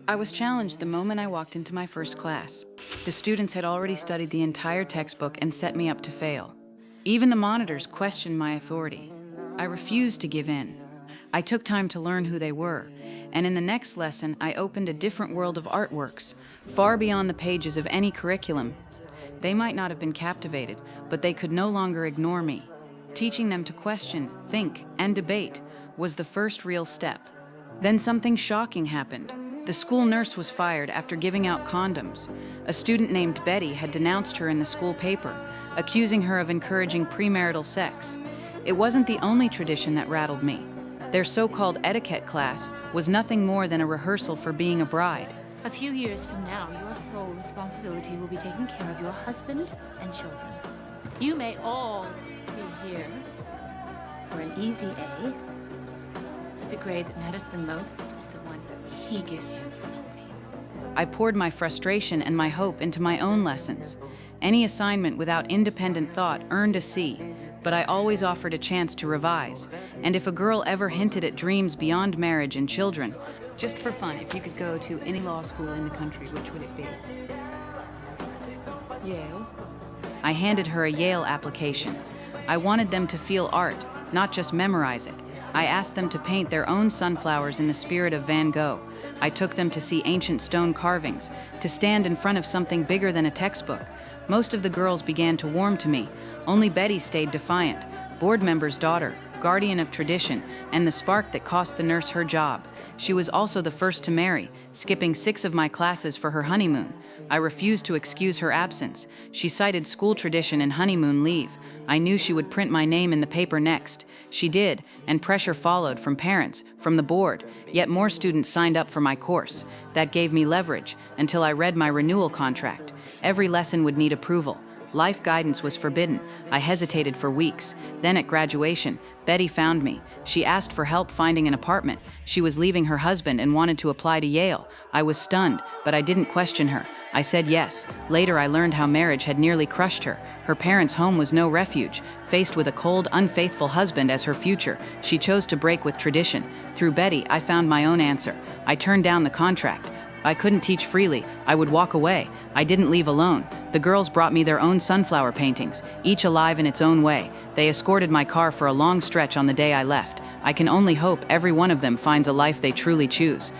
I was challenged the moment I walked into my first class. The students had already studied the entire textbook and set me up to fail. Even the monitors questioned my authority. I refused to give in. I took time to learn who they were, and in the next lesson, I opened a different world of artworks, far beyond the pages of any curriculum. They might not have been captivated, but they could no longer ignore me. Teaching them to question, think, and debate was the first real step. Then something shocking happened. The school nurse was fired after giving out condoms. A student named Betty had denounced her in the school paper, accusing her of encouraging premarital sex. It wasn't the only tradition that rattled me. Their so-called etiquette class was nothing more than a rehearsal for being a bride. A few years from now, your sole responsibility will be taking care of your husband and children. You may all be here for an easy A, but the grade that matters the most is the one he gives you. I poured my frustration and my hope into my own lessons. Any assignment without independent thought earned a C, but I always offered a chance to revise. And if a girl ever hinted at dreams beyond marriage and children, just for fun, if you could go to any law school in the country, which would it be? Yale. I handed her a Yale application. I wanted them to feel art, not just memorize it. I asked them to paint their own sunflowers in the spirit of Van Gogh. I took them to see ancient stone carvings, to stand in front of something bigger than a textbook. Most of the girls began to warm to me. Only Betty stayed defiant, board member's daughter, guardian of tradition, and the spark that cost the nurse her job. She was also the first to marry, skipping 6 of my classes for her honeymoon. I refused to excuse her absence. She cited school tradition and honeymoon leave. I knew she would print my name in the paper next. She did, and pressure followed from parents, from the board. Yet more students signed up for my course. That gave me leverage, until I read my renewal contract. Every lesson would need approval. Life guidance was forbidden. I hesitated for weeks. Then at graduation, Betty found me. She asked for help finding an apartment. She was leaving her husband and wanted to apply to Yale. I was stunned, but I didn't question her. I said yes. Later I learned how marriage had nearly crushed her. Her parents' home was no refuge. Faced with a cold, unfaithful husband as her future, she chose to break with tradition. Through Betty, I found my own answer. I turned down the contract. I couldn't teach freely. I would walk away. I didn't leave alone. The girls brought me their own sunflower paintings, each alive in its own way. They escorted my car for a long stretch on the day I left. I can only hope every one of them finds a life they truly choose.